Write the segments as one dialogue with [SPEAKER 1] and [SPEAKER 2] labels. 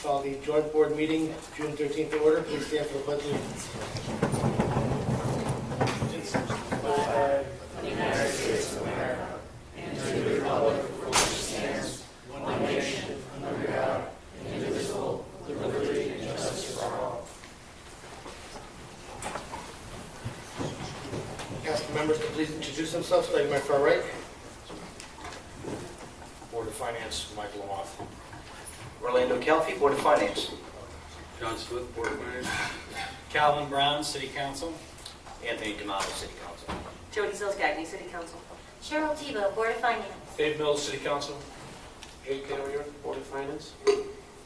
[SPEAKER 1] Call the joint board meeting, June 13th to order. Please stand for the pledge of allegiance.
[SPEAKER 2] The United States of America and to the republic for which it stands, one nation, under God, indivisible, with liberty and justice for all.
[SPEAKER 1] Ask the members to please introduce themselves, starting my far right.
[SPEAKER 3] Board of Finance, Michael Lamoth.
[SPEAKER 4] Orlando Calfee, Board of Finance.
[SPEAKER 3] John Smith, Board of Finance.
[SPEAKER 5] Calvin Brown, City Council.
[SPEAKER 4] Anthony D'Amato, City Council.
[SPEAKER 6] Jody Zills-Gagny, City Council.
[SPEAKER 7] Cheryl Tebow, Board of Finance.
[SPEAKER 3] Dave Mills, City Council. Jake Cavalier, Board of Finance.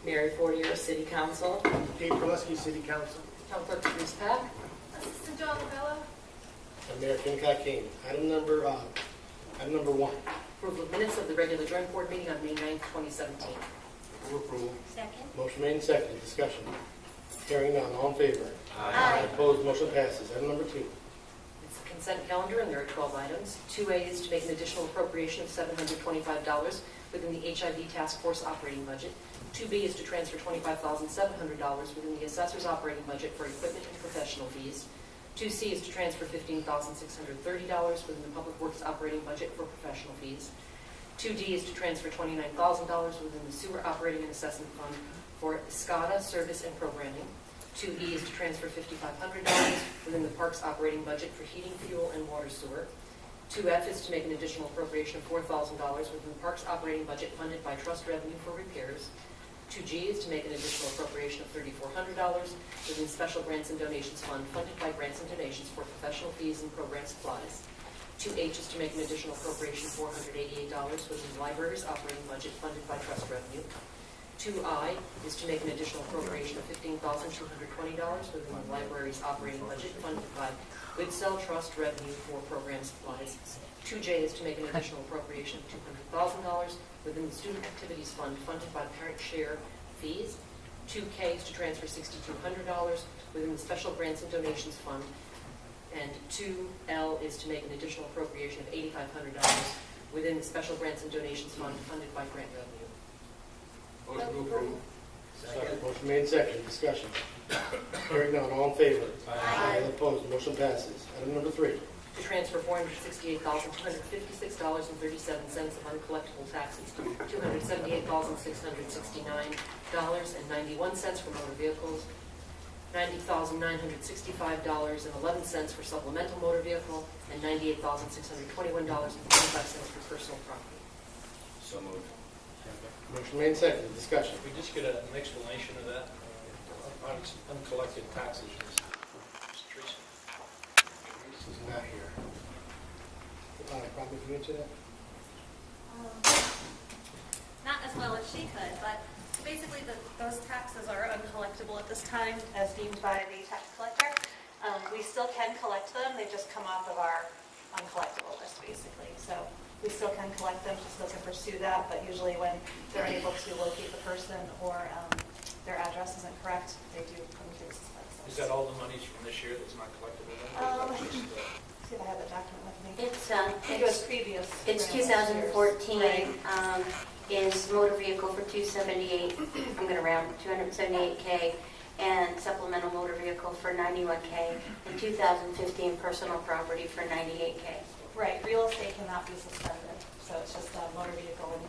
[SPEAKER 6] Mary Fortier, City Council.
[SPEAKER 1] Dave Perleski, City Council.
[SPEAKER 6] Town Clerk Bruce Pack.
[SPEAKER 7] Assistant John Lavella.
[SPEAKER 1] And Mayor Ken Kane. Item number 1.
[SPEAKER 6] Approval of minutes of the regular joint board meeting on May 9th, 2017.
[SPEAKER 3] Move approval.
[SPEAKER 7] Second.
[SPEAKER 1] Motion made and seconded. Discussion. Hearing none. All in favor?
[SPEAKER 7] Aye.
[SPEAKER 1] Opposed? Motion passes. Item number 2.
[SPEAKER 6] It's a consent calendar, and there are 12 items. 2A is to make an additional appropriation of $725 within the HIV Task Force operating budget. 2B is to transfer $25,700 within the assessor's operating budget for equipment and professional fees. 2C is to transfer $15,630 within the Public Works operating budget for professional fees. 2D is to transfer $29,000 within the Sewer Operating and Assessment Fund for SCADA service and programming. 2E is to transfer $5,500 within the Parks operating budget for heating, fuel, and water sewer. 2F is to make an additional appropriation of $4,000 within the Parks operating budget funded by trust revenue for repairs. 2G is to make an additional appropriation of $3,400 within Special Grants and Donations Fund funded by grants and donations for professional fees and program supplies. 2H is to make an additional appropriation of $488 within the library's operating budget funded by trust revenue. 2I is to make an additional appropriation of $15,220 within the library's operating budget funded by Goodsell Trust revenue for program supplies. 2J is to make an additional appropriation of $200,000 within the Student Activities Fund funded by parent share fees. 2K is to transfer $6,200 within the Special Grants and Donations Fund. And 2L is to make an additional appropriation of $8,500 within the Special Grants and Donations Fund funded by grant revenue.
[SPEAKER 3] Motion to approve.
[SPEAKER 1] Second. Motion made and seconded. Discussion. Hearing none. All in favor?
[SPEAKER 7] Aye.
[SPEAKER 1] Opposed? Motion passes. Item number 3.
[SPEAKER 6] To transfer $468,256.37 of uncollectible taxes, $278,669.91 for motor vehicles, $90,965.11 for supplemental motor vehicle, and $98,621.25 for personal property.
[SPEAKER 4] So moved.
[SPEAKER 1] Motion made and seconded. Discussion.
[SPEAKER 5] Could we just get an explanation of that? Uncollected taxes. Teresa.
[SPEAKER 1] This is not here. Probably can you answer that?
[SPEAKER 8] Not as well as she could, but basically those taxes are uncollectible at this time as deemed by the tax collector. We still can collect them, they just come off of our uncollectible list basically. So we still can collect them, she still can pursue that, but usually when they're able to locate the person or their address isn't correct, they do come to the suspense list.
[SPEAKER 5] Is that all the monies from this year that's not collectible then? Or is that just,
[SPEAKER 8] See if I have the document with me.
[SPEAKER 7] It's
[SPEAKER 8] I think it was previous.
[SPEAKER 7] it's
[SPEAKER 8] grant last year's.
[SPEAKER 7] 2014.
[SPEAKER 8] Right.
[SPEAKER 7] Is motor vehicle for 278. I'm going to round 278K, and supplemental motor vehicle for 91K, and 2015 personal property for 98K.
[SPEAKER 8] Right, real estate cannot be suspended, so it's just motor vehicle and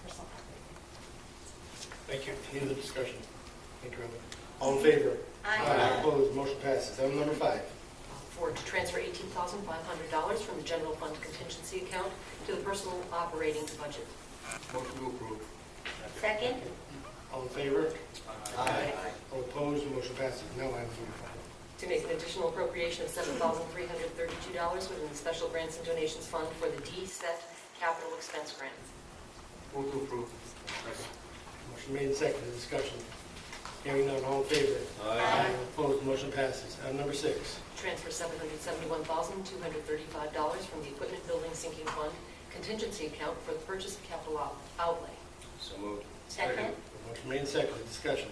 [SPEAKER 8] personal property.
[SPEAKER 5] Thank you.
[SPEAKER 1] Any other discussion? Thank you, Robert. All in favor?
[SPEAKER 7] Aye.
[SPEAKER 1] Opposed? Motion passes. Item number 5.
[SPEAKER 6] To transfer $18,500 from the general fund contingency account to the personal operating budget.
[SPEAKER 3] Motion to approve.
[SPEAKER 7] Second.
[SPEAKER 1] All in favor? All opposed? Motion passes. Now item number 5.
[SPEAKER 6] To make an additional appropriation of $7,332 within the Special Grants and Donations Fund for the DSET capital expense grant.
[SPEAKER 3] Move to approve.
[SPEAKER 1] Motion made and seconded. Discussion. Hearing none. All in favor?
[SPEAKER 7] Aye.
[SPEAKER 1] Opposed? Motion passes. Item number 6.
[SPEAKER 6] Transfer $771,235 from the Equipment Building Sinking Fund contingency account for the purchase of capital outlay.
[SPEAKER 4] So moved.
[SPEAKER 7] Second.
[SPEAKER 1] Motion made and seconded. Discussion.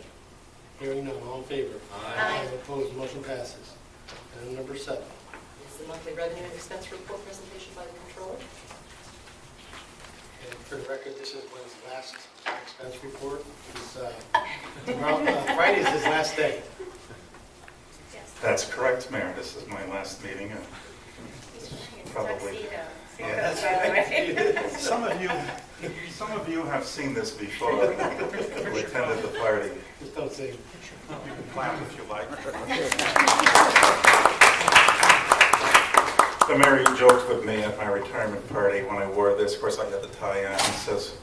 [SPEAKER 1] Hearing none. All in favor?
[SPEAKER 7] Aye.
[SPEAKER 1] Opposed? Motion passes. Item number 7.
[SPEAKER 6] Is the monthly revenue and expense report presentation by the comptroller.
[SPEAKER 1] And for the record, this is Lynn's last expense report. He's Tomorrow, Friday is his last day.
[SPEAKER 8] Yes.
[SPEAKER 2] That's correct, Mayor. This is my last meeting. Probably.
[SPEAKER 7] Tuxedo.
[SPEAKER 2] Yeah. Some of you have seen this before. Who attended the party.
[SPEAKER 1] Just don't say.
[SPEAKER 2] You can clap if you like. The mayor joked with me at my retirement party when I wore this. Of course, I had the tie on. He says,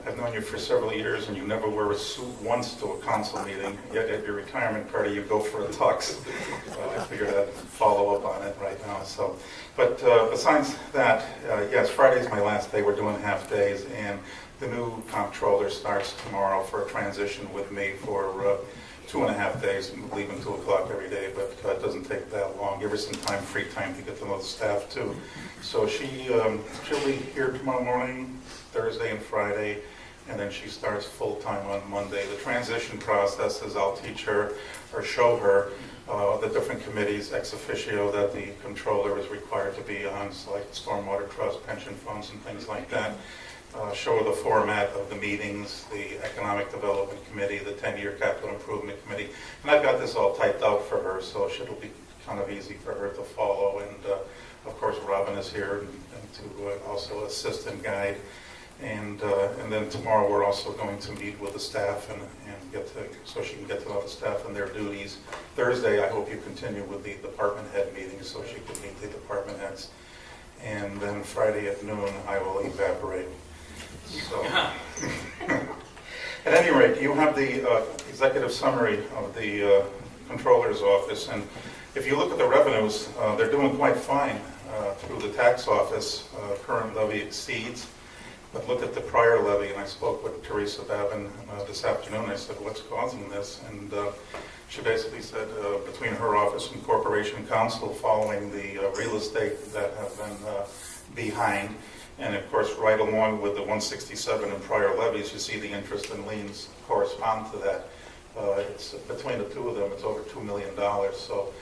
[SPEAKER 2] "I've known you for several years, and you never wear a suit once to a council meeting. Yet at your retirement party, you go for a tux." I figured I'd follow up on it right now. So, but besides that, yes, Friday's my last day. We're doing half days, and the new comptroller starts tomorrow for a transition with me for 2.5 days, leaving 2 o'clock every day, but it doesn't take that long. Give her some time, free time to get to know the staff too. So she'll be here tomorrow morning, Thursday and Friday, and then she starts full-time on Monday. The transition process is I'll teach her or show her the different committees ex officio that the controller is required to be on, so like stormwater trust, pension funds, and things like that. Show her the format of the meetings, the Economic Development Committee, the 10-year Capital Improvement Committee. And I've got this all typed out for her, so it'll be kind of easy for her to follow. And of course, Robin is here and to also assist and guide. And then tomorrow we're also going to meet with the staff and so she can get to know the staff and their duties. Thursday, I hope you continue with the department head meetings so she can meet the department heads. And then Friday at noon, I will evaporate. So, at any rate, you have the executive summary of the controller's office, and if you look at the revenues, they're doing quite fine through the tax office. Current levy exceeds, but look at the prior levy, and I spoke with Teresa Babin this afternoon. I said, "What's causing this?" And she basically said between her office and Corporation Counsel, following the real estate that have been behind, and of course right along with the 167 in prior levies, you see the interest and liens correspond to that. It's between the two of them, it's over $2 million. So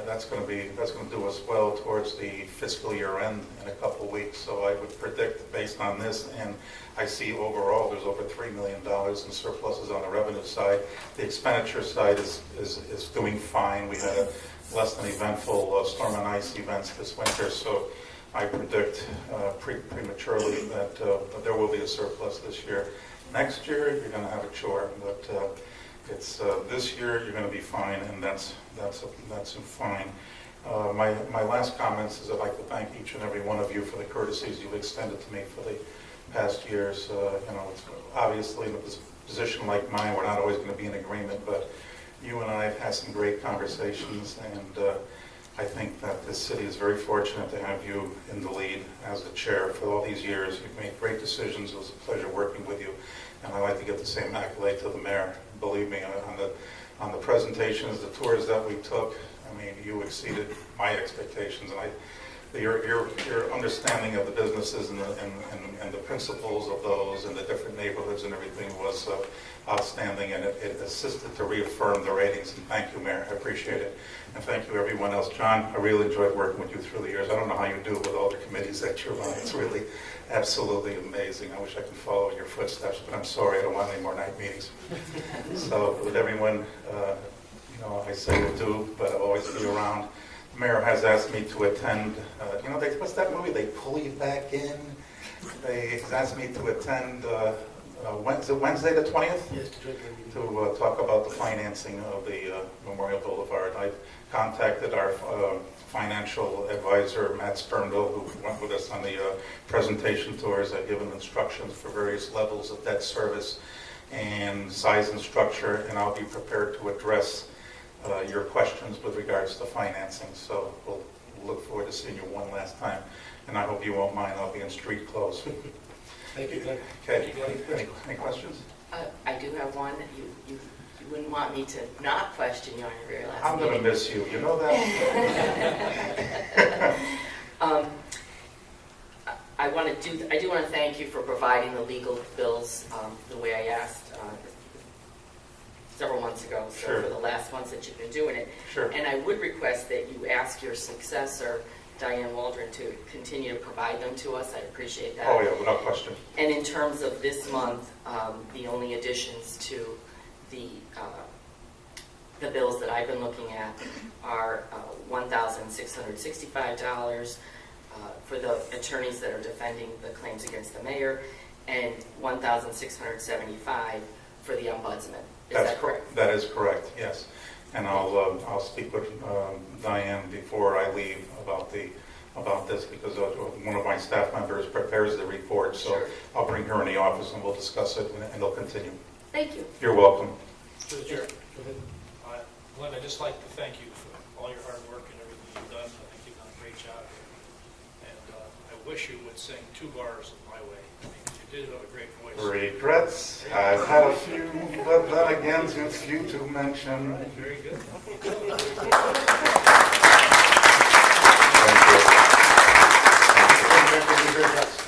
[SPEAKER 2] that's going to do us well towards the fiscal year end in a couple of weeks. So I would predict based on this, and I see overall there's over $3 million in surpluses on the revenue side. The expenditure side is doing fine. We had a less than eventful storm and ice events this winter, so I predict prematurely that there will be a surplus this year. Next year, you're going to have a chore, but it's this year you're going to be fine, and that's fine. My last comments is I'd like to thank each and every one of you for the courtesies you've extended to me for the past years. It's obviously in a position like mine, we're not always going to be in agreement, but you and I have had some great conversations, and I think that this city is very fortunate to have you in the lead as the chair for all these years. You've made great decisions. It was a pleasure working with you, and I'd like to give the same accolade to the mayor. Believe me, on the presentations, the tours that we took, I mean, you exceeded my expectations, and your understanding of the businesses and the principles of those and the different neighborhoods and everything was outstanding, and it assisted to reaffirm the ratings. And thank you, Mayor. I appreciate it. And thank you, everyone else. John, I really enjoyed working with you through the years. I don't know how you do it with all the committees that you're on. It's really absolutely amazing. I wish I could follow in your footsteps, but I'm sorry, I don't want any more night meetings. So with everyone, I say will do, but I'll always be around. The mayor has asked me to attend, what's that movie? They pull you back in. They asked me to attend Wednesday the 20th?
[SPEAKER 1] Yes,
[SPEAKER 2] To talk about the financing of the Memorial Boulevard. I've contacted our financial advisor, Matt Sperndel, who went with us on the presentation tours. I've given instructions for various levels of debt service and size and structure, and I'll be prepared to address your questions with regards to financing. So we'll look forward to seeing you one last time, and I hope you won't mind. I'll be in street clothes.
[SPEAKER 1] Thank you, Glenn.
[SPEAKER 2] Okay, any questions?
[SPEAKER 9] I do have one. You wouldn't want me to not question you on your very last
[SPEAKER 2] I'm going to
[SPEAKER 9] meeting.
[SPEAKER 2] miss you. You know that?
[SPEAKER 9] I do want to thank you for providing the legal bills the way I asked several months ago, so
[SPEAKER 2] Sure.
[SPEAKER 9] for the last months that you've been doing it.
[SPEAKER 2] Sure.
[SPEAKER 9] And I would request that you ask your successor, Diane Waldron, to continue to provide them to us. I'd appreciate that.
[SPEAKER 2] Oh, yeah, without question.
[SPEAKER 9] And in terms of this month, the only additions to the The bills that I've been looking at are $1,665 for the attorneys that are defending the claims against the mayor, and $1,675 for the ombudsman. Is that correct?
[SPEAKER 2] That is correct, yes. And I'll speak with Diane before I leave about this, because one of my staff members prepares the report, so
[SPEAKER 9] Sure.
[SPEAKER 2] I'll bring her in the office and we'll discuss it, and it'll continue.
[SPEAKER 6] Thank you.
[SPEAKER 2] You're welcome.
[SPEAKER 5] Through the chair.
[SPEAKER 1] Go ahead.
[SPEAKER 5] Glenn, I'd just like to thank you for all your hard work and everything you've done. I think you've done a great job here. And I wish you would sing 2 bars of My Way. I mean, you did have a great voice.
[SPEAKER 2] Regrets, I've had a few, but then again, too few to mention.
[SPEAKER 5] Very good.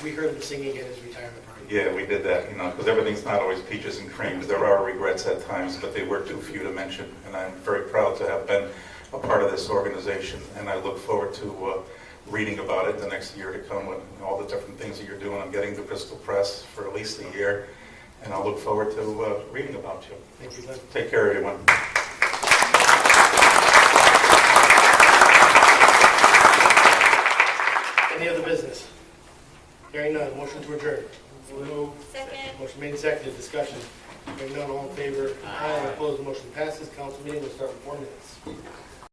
[SPEAKER 1] We heard him singing at his retirement party.
[SPEAKER 2] Yeah, we did that, because everything's not always peaches and creams. There are regrets at times, but they were too few to mention. And I'm very proud to have been a part of this organization. And I look forward to reading about it the next year to come with all the different things that you're doing. I'm getting the Bristol Press for at least a year. And I'll look forward to reading about you.
[SPEAKER 1] Thank you, Glenn.
[SPEAKER 2] Take care, everyone.
[SPEAKER 1] Any other business? Hearing none, motion to adjourn.
[SPEAKER 8] Second.
[SPEAKER 1] Motion made and seconded, discussion. Hearing none, all in favor? Aye. Opposed, the motion passes. Council meeting will start in 4 minutes.